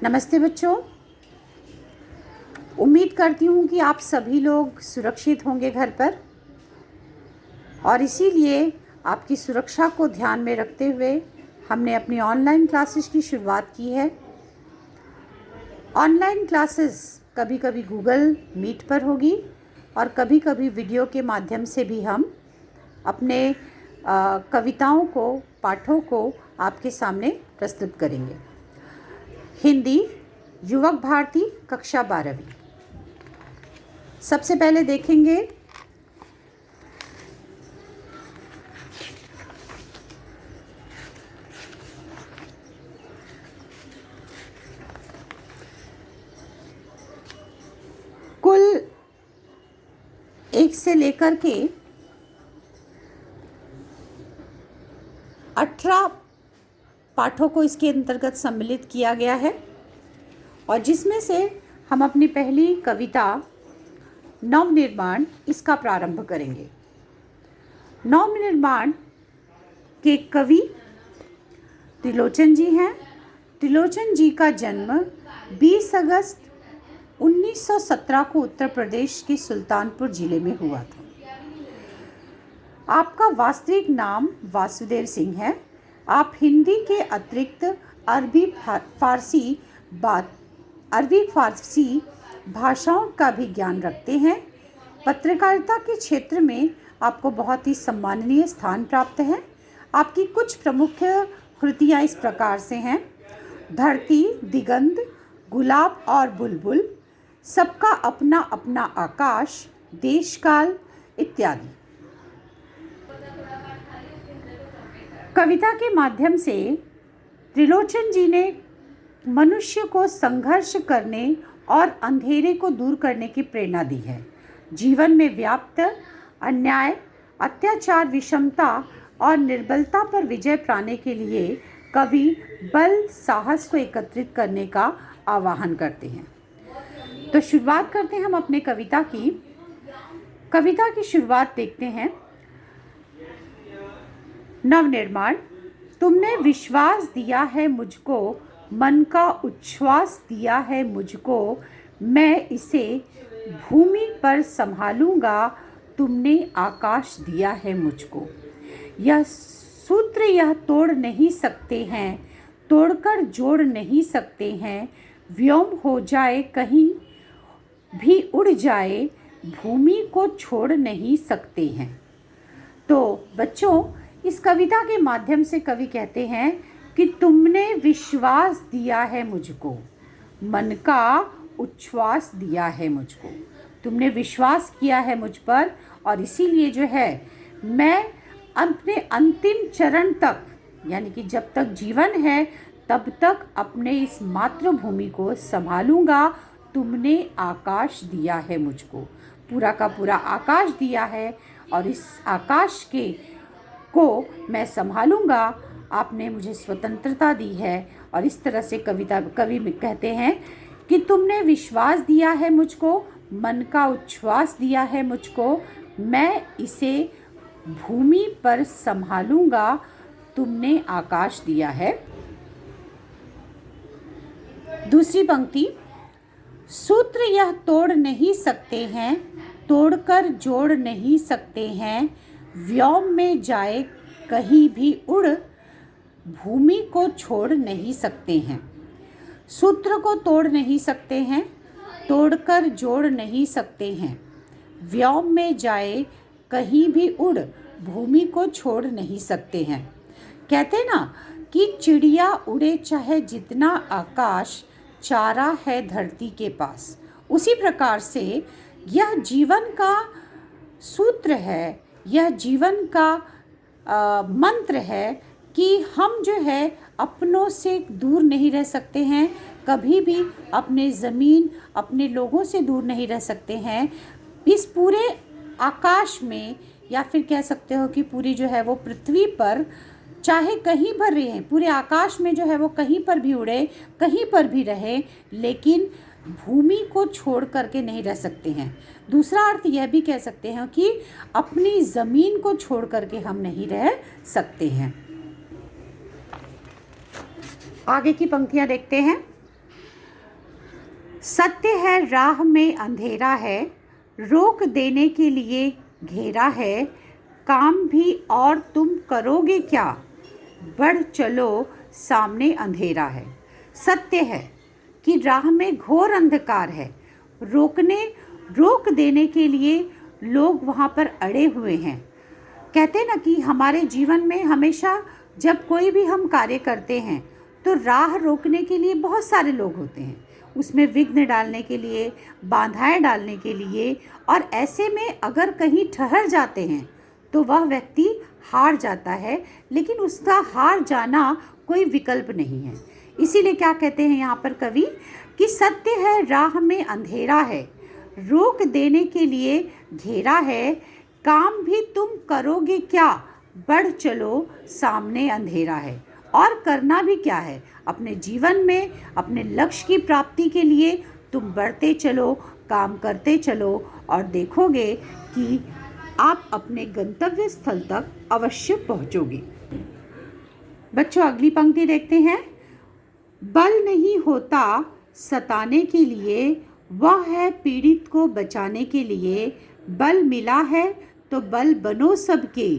नमस्ते बच्चों। उम्मीद करती हूँ कि आप सभी लोग सुरक्षित होंगे घर पर, और इसीलिए आपकी सुरक्षा को ध्यान में रखते हुए हमने अपनी ऑनलाइन क्लासेस की शुरुआत की है। ऑनलाइन क्लासेस कभी कभी गूगल मीट पर होगी और कभी कभी वीडियो के माध्यम से भी हम अपने कविताओं को, पाठों को आपके सामने प्रस्तुत करेंगे। हिंदी युवक भारती कक्षा 12वीं। सबसे पहले देखेंगे कुल 1 से लेकर के 18 पाठों को इसके अंतर्गत सम्मिलित किया गया है, और जिसमें से हम अपनी पहली कविता नवनिर्माण इसका प्रारंभ करेंगे। नवनिर्माण के कवि त्रिलोचन जी हैं। त्रिलोचन जी का जन्म 20 अगस्त 1917 को उत्तर प्रदेश के सुल्तानपुर जिले में हुआ था। आपका वास्तविक नाम वासुदेव सिंह है। आप हिंदी के अतिरिक्त अरबी फारसी भाषाओं का भी ज्ञान रखते हैं। पत्रकारिता के क्षेत्र में आपको बहुत ही सम्माननीय स्थान प्राप्त है। आपकी कुछ प्रमुख कृतियाँ इस प्रकार से हैं: धरती, दिगंत, गुलाब और बुलबुल, सबका अपना अपना आकाश, देशकाल इत्यादि। कविता के माध्यम से त्रिलोचन जी ने मनुष्य को संघर्ष करने और अंधेरे को दूर करने की प्रेरणा दी है। जीवन में व्याप्त अन्याय, अत्याचार, विषमता और निर्बलता पर विजय पाने के लिए कवि बल, साहस को एकत्रित करने का आह्वान करते हैं। तो शुरुआत करते हैं हम अपने कविता की शुरुआत देखते हैं। नवनिर्माण। तुमने विश्वास दिया है मुझको, मन का उच्छ्वास दिया है मुझको, मैं इसे भूमि पर संभालूंगा, तुमने आकाश दिया है मुझको। यह सूत्र यह तोड़ नहीं सकते हैं, तोड़कर जोड़ नहीं सकते हैं, व्योम हो जाए कहीं भी उड़ जाए, भूमि को छोड़ नहीं सकते हैं। तो बच्चों, इस कविता के माध्यम से कवि कहते हैं कि तुमने विश्वास दिया है मुझको, मन का उच्छ्वास दिया है मुझको, तुमने विश्वास किया है मुझ पर, और इसीलिए जो है मैं अपने अंतिम चरण तक, यानी कि जब तक जीवन है तब तक अपने इस मातृभूमि को संभालूंगा। तुमने आकाश दिया है मुझको, पूरा का पूरा आकाश दिया है, और इस आकाश को मैं संभालूंगा। आपने मुझे स्वतंत्रता दी है। और इस तरह से कवि में कहते हैं कि तुमने विश्वास दिया है मुझको, मन का उच्छ्वास दिया है मुझको, मैं इसे भूमि पर संभालूंगा, तुमने आकाश दिया है। दूसरी पंक्ति। सूत्र यह तोड़ नहीं सकते हैं, तोड़कर जोड़ नहीं सकते हैं, व्योम में जाए कहीं भी उड़, भूमि को छोड़ नहीं सकते हैं। सूत्र को तोड़ नहीं सकते हैं, तोड़कर जोड़ नहीं सकते हैं, व्योम में जाए कहीं भी उड़, भूमि को छोड़ नहीं सकते हैं। कहते ना कि चिड़िया उड़े चाहे जितना आकाश, चारा है धरती के पास। उसी प्रकार से यह जीवन का सूत्र है, यह जीवन का मंत्र है कि हम जो है अपनों से दूर नहीं रह सकते हैं, कभी भी अपने ज़मीन, अपने लोगों से दूर नहीं रह सकते हैं। इस पूरे आकाश में, या फिर कह सकते हो कि पूरी जो है वो पृथ्वी पर, चाहे कहीं पर रहें, पूरे आकाश में जो है वो कहीं पर भी उड़े, कहीं पर भी रहे, लेकिन भूमि को छोड़ करके नहीं रह सकते हैं। दूसरा अर्थ यह भी कह सकते हैं कि अपनी ज़मीन को छोड़ करके हम नहीं रह सकते हैं। आगे की पंक्तियां देखते हैं। सत्य है राह में अंधेरा है, रोक देने के लिए घेरा है, काम भी और तुम करोगे क्या, बढ़ चलो सामने अंधेरा है। सत्य है कि राह में घोर अंधकार है, रोक देने के लिए लोग वहाँ पर अड़े हुए हैं। कहते हैं ना कि हमारे जीवन में हमेशा जब कोई भी हम कार्य करते हैं तो राह रोकने के लिए बहुत सारे लोग होते हैं, उसमें विघ्न डालने के लिए, बाधाएं डालने के लिए, और ऐसे में अगर कहीं ठहर जाते हैं तो वह व्यक्ति हार जाता है, लेकिन उसका हार जाना कोई विकल्प नहीं है। इसीलिए क्या कहते हैं यहाँ पर कवि कि सत्य है राह में अंधेरा है, रोक देने के लिए घेरा है, काम भी तुम करोगे क्या, बढ़ चलो सामने अंधेरा है। और करना भी क्या है, अपने जीवन में अपने लक्ष्य की प्राप्ति के लिए तुम बढ़ते चलो, काम करते चलो, और देखोगे कि आप अपने गंतव्य स्थल तक अवश्य पहुंचोगे। बच्चों, अगली पंक्ति देखते हैं। बल नहीं होता सताने के लिए, वह है पीड़ित को बचाने के लिए, बल मिला है तो बल बनो सबके,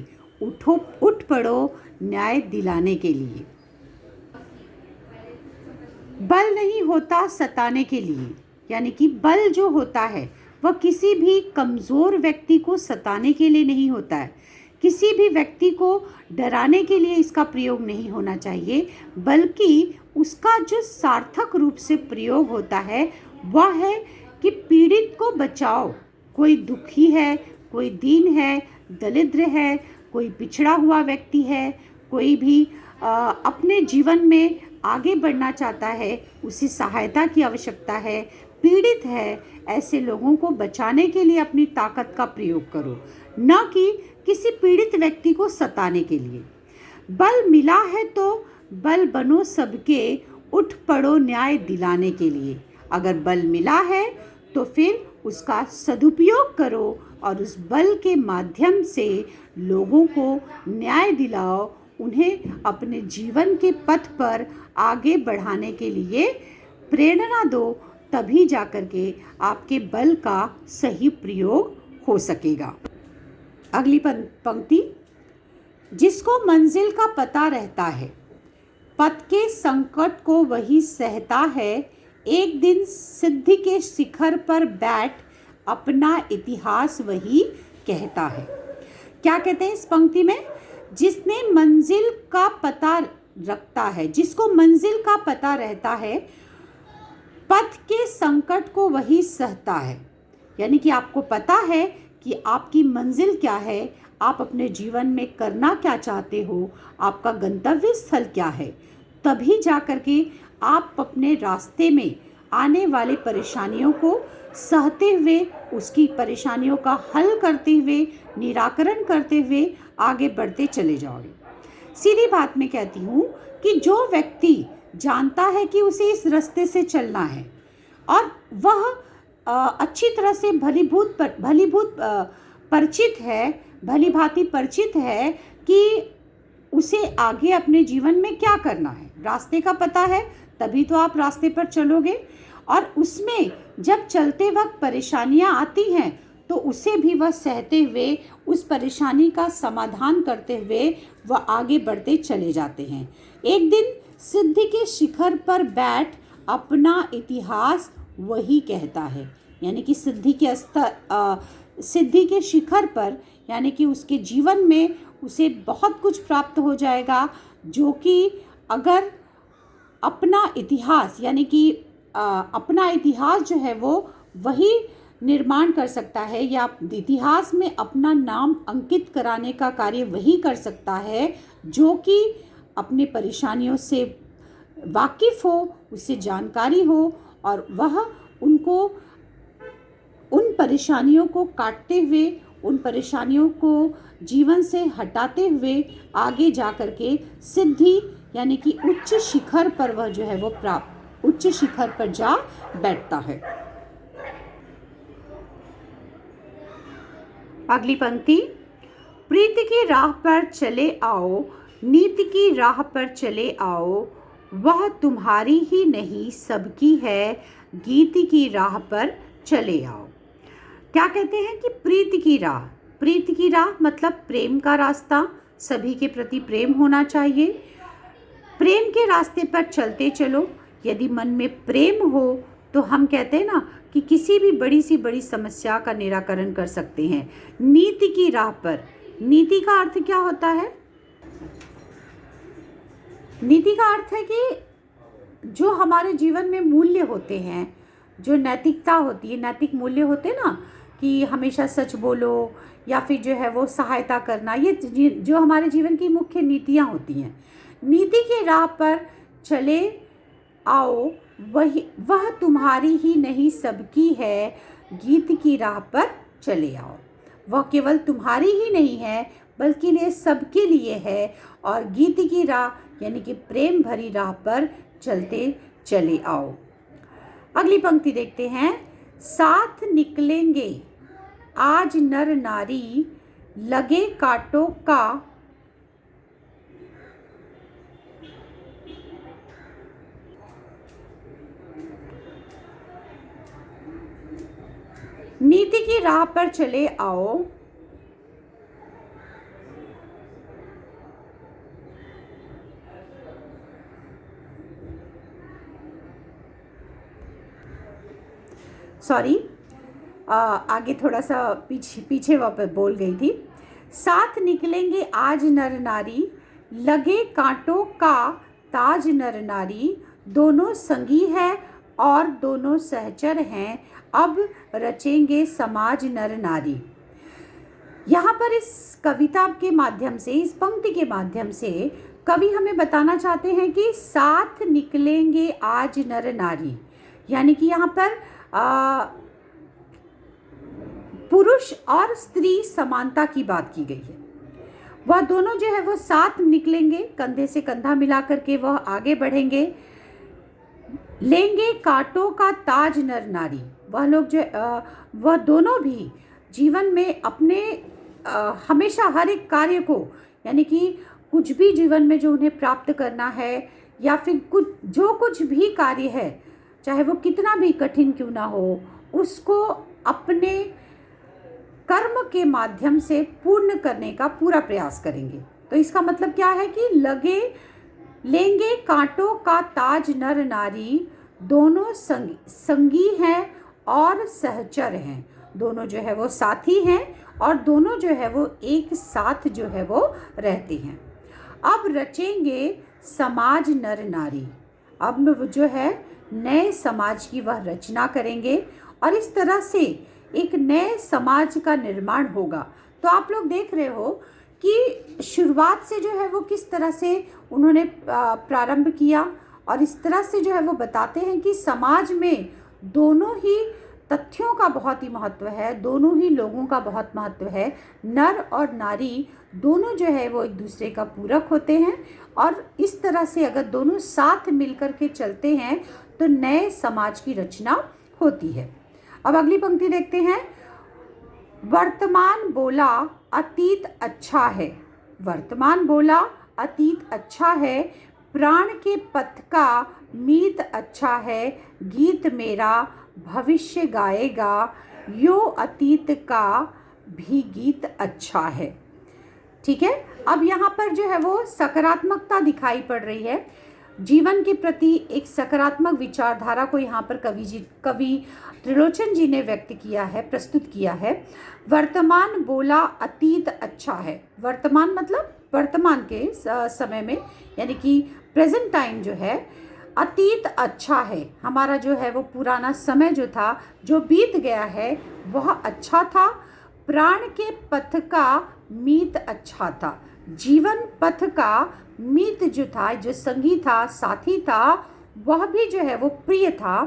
उठ पड़ो न्याय दिलाने के लिए। बल नहीं होता सताने के लिए, यानी कि बल जो होता है वह किसी भी कमज़ोर व्यक्ति को सताने के लिए नहीं होता है, किसी भी व्यक्ति को डराने के लिए इसका प्रयोग नहीं होना चाहिए, बल्कि उसका जो सार्थक रूप से प्रयोग होता है वह है कि पीड़ित को बचाओ। कोई दुखी है, कोई दीन है, दरिद्र है, कोई पिछड़ा हुआ व्यक्ति है, कोई भी अपने जीवन में आगे बढ़ना चाहता है, उसे सहायता की आवश्यकता है, पीड़ित है, ऐसे लोगों को बचाने के लिए अपनी ताकत का प्रयोग करो, न कि किसी पीड़ित व्यक्ति को सताने के लिए। बल मिला है तो बल बनो सबके, उठ पड़ो न्याय दिलाने के लिए। अगर बल मिला है तो फिर उसका सदुपयोग करो और उस बल के माध्यम से लोगों को न्याय दिलाओ, उन्हें अपने जीवन के पथ पर आगे बढ़ाने के लिए प्रेरणा दो, तभी जाकर के आपके बल का सही प्रयोग हो सकेगा। अगली पंक्ति। जिसको मंजिल का पता रहता है, पथ के संकट को वही सहता है, एक दिन सिद्धि के शिखर पर बैठ अपना इतिहास वही कहता है। क्या कहते हैं इस पंक्ति में? जिसने मंजिल का पता रखता है, जिसको मंजिल का पता रहता है, पथ के संकट को वही सहता है। यानी कि आपको पता है कि आपकी मंजिल क्या है, आप अपने जीवन में करना क्या चाहते हो, आपका गंतव्य स्थल क्या है, तभी जा कर के आप अपने रास्ते में आने वाली परेशानियों को सहते हुए, उसकी परेशानियों का हल करते हुए, निराकरण करते हुए आगे बढ़ते चले जाओगे। सीधी बात मैं कहती हूँ कि जो व्यक्ति जानता है कि उसे इस रास्ते से चलना है और वह अच्छी तरह से भली भांति परिचित है कि उसे आगे अपने जीवन में क्या करना है, रास्ते का पता है, तभी तो आप रास्ते पर चलोगे। और उसमें जब चलते वक्त परेशानियां आती हैं तो उसे भी वह सहते हुए, उस परेशानी का समाधान करते हुए वह आगे बढ़ते चले जाते हैं। एक दिन सिद्धि के शिखर पर बैठ अपना इतिहास वही कहता है। यानी कि सिद्धि के शिखर पर, यानी कि उसके जीवन में उसे बहुत कुछ प्राप्त हो जाएगा, जो कि अगर अपना इतिहास, यानी कि अपना इतिहास जो है वो वही निर्माण कर सकता है, या इतिहास में अपना नाम अंकित कराने का कार्य वही कर सकता है जो कि अपने परेशानियों से वाकिफ़ हो, उससे जानकारी हो, और वह उन परेशानियों को काटते हुए, उन परेशानियों को जीवन से हटाते हुए आगे जा कर के सिद्धि, यानी कि उच्च शिखर पर वह जो है वो उच्च शिखर पर जा बैठता है। अगली पंक्ति। प्रीति की राह पर चले आओ, नीति की राह पर चले आओ, वह तुम्हारी ही नहीं सबकी है, गीत की राह पर चले आओ। क्या कहते हैं कि प्रीति की राह, प्रीति की राह मतलब प्रेम का रास्ता, सभी के प्रति प्रेम होना चाहिए। प्रेम के रास्ते पर चलते चलो। यदि मन में प्रेम हो तो हम कहते हैं ना कि किसी भी बड़ी सी बड़ी समस्या का निराकरण कर सकते हैं। नीति की राह पर, नीति का अर्थ क्या होता है? नीति का अर्थ है कि जो हमारे जीवन में मूल्य होते हैं, जो नैतिकता होती है, नैतिक मूल्य होते हैं ना, कि हमेशा सच बोलो या फिर जो है वो सहायता करना, ये जो हमारे जीवन की मुख्य नीतियाँ होती हैं। नीति की राह पर चले आओ, वह तुम्हारी ही नहीं सबकी है, गीत की राह पर चले आओ। वह केवल तुम्हारी ही नहीं है बल्कि ये सबके लिए है, और गीत की राह यानी कि प्रेम भरी राह पर चलते चले आओ। अगली पंक्ति देखते हैं। साथ निकलेंगे आज नर नारी, लगे कांटों का नीति की राह पर चले आओ। सॉरी, आगे थोड़ा सा पीछे वापस बोल गई थी। साथ निकलेंगे आज नर नारी, लगे कांटों का ताज नर नारी, दोनों संगी है और दोनों सहचर हैं, अब रचेंगे समाज नर नारी। यहाँ पर इस कविता के माध्यम से, इस पंक्ति के माध्यम से कवि हमें बताना चाहते हैं कि साथ निकलेंगे आज नर नारी, यानी कि यहाँ पर पुरुष और स्त्री समानता की बात की गई है। वह दोनों जो है वो साथ निकलेंगे, कंधे से कंधा मिला करके वह आगे बढ़ेंगे। लेंगे कांटों का ताज नर नारी, वह लोग जो वह दोनों भी जीवन में अपने हमेशा हर एक कार्य को, यानी कि कुछ भी जीवन में जो उन्हें प्राप्त करना है या फिर कुछ भी कार्य है, चाहे वो कितना भी कठिन क्यों ना हो, उसको अपने कर्म के माध्यम से पूर्ण करने का पूरा प्रयास करेंगे। तो इसका मतलब क्या है कि लेंगे कांटों का ताज नर नारी, दोनों संगी हैं और सहचर हैं, दोनों जो है वो साथी हैं और दोनों जो है वो एक साथ जो है वो रहते हैं। अब रचेंगे समाज नर नारी, अब जो है नए समाज की वह रचना करेंगे और इस तरह से एक नए समाज का निर्माण होगा। तो आप लोग देख रहे हो कि शुरुआत से जो है वो किस तरह से उन्होंने प्रारंभ किया, और इस तरह से जो है वो बताते हैं कि समाज में दोनों ही तथ्यों का बहुत ही महत्व है, दोनों ही लोगों का बहुत महत्व है। नर और नारी दोनों जो है वो एक दूसरे का पूरक होते हैं, और इस तरह से अगर दोनों साथ मिलकर के चलते हैं तो नए समाज की रचना होती है। अब अगली पंक्ति देखते हैं। वर्तमान बोला अतीत अच्छा है, वर्तमान बोला अतीत अच्छा है, प्राण के पथ का मीत अच्छा है, गीत मेरा भविष्य गाएगा, यो अतीत का भी गीत अच्छा है। ठीक है, अब यहाँ पर जो है वो सकारात्मकता दिखाई पड़ रही है, जीवन के प्रति एक सकारात्मक विचारधारा को यहाँ पर कवि त्रिलोचन जी ने व्यक्त किया है, प्रस्तुत किया है। वर्तमान बोला अतीत अच्छा है, वर्तमान मतलब वर्तमान के समय में, यानी कि प्रेजेंट टाइम जो है, अतीत अच्छा है, हमारा जो है वो पुराना समय जो था, जो बीत गया है वह अच्छा था। प्राण के पथ का मीत अच्छा था, जीवन पथ का मीत जो था, जो संगी था, साथी था, वह भी जो है वो प्रिय था।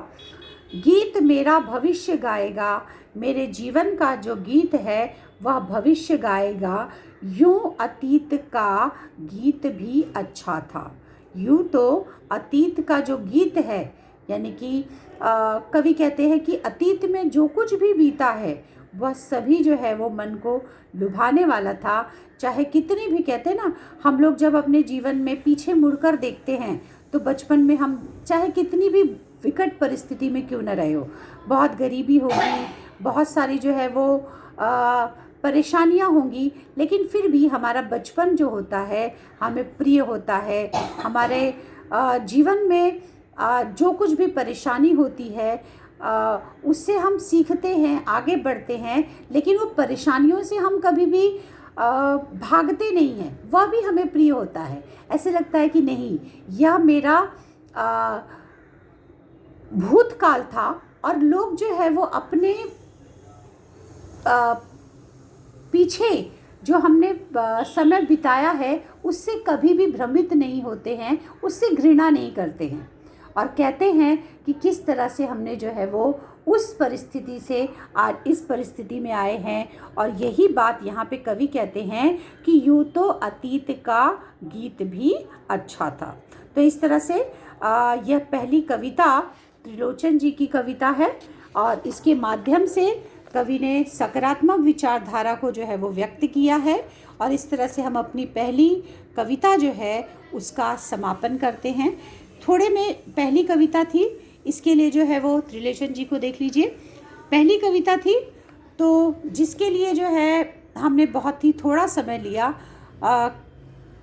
गीत मेरा भविष्य गाएगा, मेरे जीवन का जो गीत है वह भविष्य गाएगा, यूं अतीत का गीत भी अच्छा था। यूं तो अतीत का जो गीत है, यानी कि कवि कहते हैं कि अतीत में जो कुछ भी बीता है वह सभी जो है वो मन को लुभाने वाला था। चाहे कितनी भी, कहते हैं ना, हम लोग जब अपने जीवन में पीछे मुड़कर देखते हैं तो बचपन में हम चाहे कितनी भी विकट परिस्थिति में क्यों न रहे हो, बहुत गरीबी होगी, बहुत सारी जो है वो परेशानियां होंगी, लेकिन फिर भी हमारा बचपन जो होता है हमें प्रिय होता है। हमारे जीवन में जो कुछ भी परेशानी होती है उससे हम सीखते हैं, आगे बढ़ते हैं, लेकिन वो परेशानियों से हम कभी भी भागते नहीं हैं, वह भी हमें प्रिय होता है। ऐसे लगता है कि नहीं, यह मेरा भूतकाल था और लोग जो है वो अपने पीछे जो हमने समय बिताया है उससे कभी भी भ्रमित नहीं होते हैं, उससे घृणा नहीं करते हैं और कहते हैं कि किस तरह से हमने जो है वो उस परिस्थिति से आज इस परिस्थिति में आए हैं। और यही बात यहाँ पे कवि कहते हैं कि यूँ तो अतीत का गीत भी अच्छा था। तो इस तरह से यह पहली कविता त्रिलोचन जी की कविता है और इसके माध्यम से कवि ने सकारात्मक विचारधारा को जो है वो व्यक्त किया है। और इस तरह से हम अपनी पहली कविता जो है उसका समापन करते हैं। थोड़े में पहली कविता थी, इसके लिए जो है वो त्रिलोचन जी को देख लीजिए। पहली कविता थी तो जिसके लिए जो है हमने बहुत ही थोड़ा समय लिया,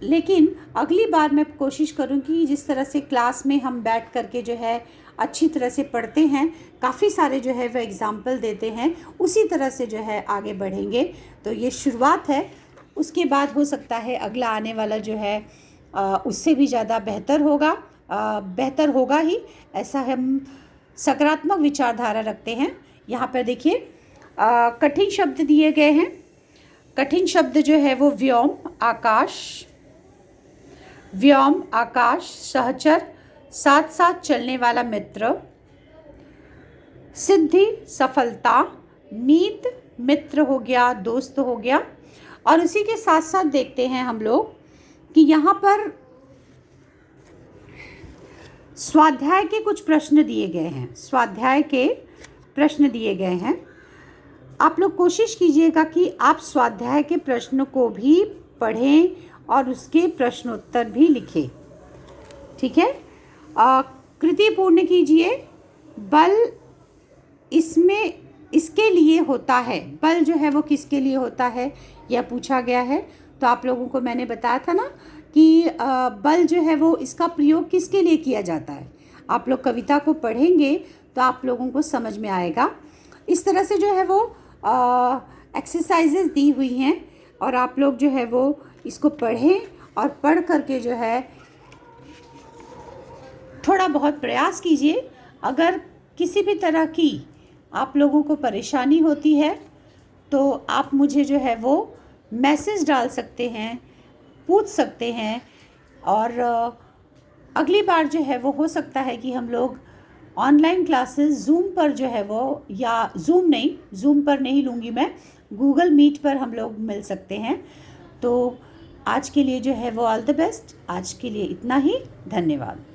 लेकिन अगली बार मैं कोशिश करूँगी जिस तरह से क्लास में हम बैठ करके जो है अच्छी तरह से पढ़ते हैं, काफ़ी सारे जो है वह एग्ज़ाम्पल देते हैं, उसी तरह से जो है आगे बढ़ेंगे। तो ये शुरुआत है, उसके बाद हो सकता है अगला आने वाला जो है उससे भी ज़्यादा बेहतर होगा, बेहतर होगा ही, ऐसा हम सकारात्मक विचारधारा रखते हैं। यहाँ पर देखिए कठिन शब्द दिए गए हैं। कठिन शब्द जो है वो व्योम, आकाश, सहचर, साथ साथ चलने वाला मित्र, सिद्धि, सफलता, मीत, मित्र हो गया, दोस्त हो गया। और उसी के साथ साथ देखते हैं हम लोग कि यहाँ पर स्वाध्याय के कुछ प्रश्न दिए गए हैं। स्वाध्याय के प्रश्न दिए गए हैं। आप लोग कोशिश कीजिएगा कि आप स्वाध्याय के प्रश्न को भी पढ़ें और उसके प्रश्नोत्तर भी लिखें, ठीक है। कृति पूर्ण कीजिए। बल इसके लिए होता है, बल जो है वो किसके लिए होता है यह पूछा गया है। तो आप लोगों को मैंने बताया था ना कि बल जो है वो इसका प्रयोग किसके लिए किया जाता है। आप लोग कविता को पढ़ेंगे तो आप लोगों को समझ में आएगा। इस तरह से जो है वो एक्सरसाइजेज दी हुई हैं और आप लोग जो है वो इसको पढ़ें और पढ़ करके जो है थोड़ा बहुत प्रयास कीजिए। अगर किसी भी तरह की आप लोगों को परेशानी होती है तो आप मुझे जो है वो मैसेज डाल सकते हैं, पूछ सकते हैं। और अगली बार जो है वो हो सकता है कि हम लोग ऑनलाइन क्लासेस जूम पर जो है वो, या जूम पर नहीं लूँगी मैं, गूगल मीट पर हम लोग मिल सकते हैं। तो आज के लिए जो है वो ऑल द बेस्ट। आज के लिए इतना ही, धन्यवाद।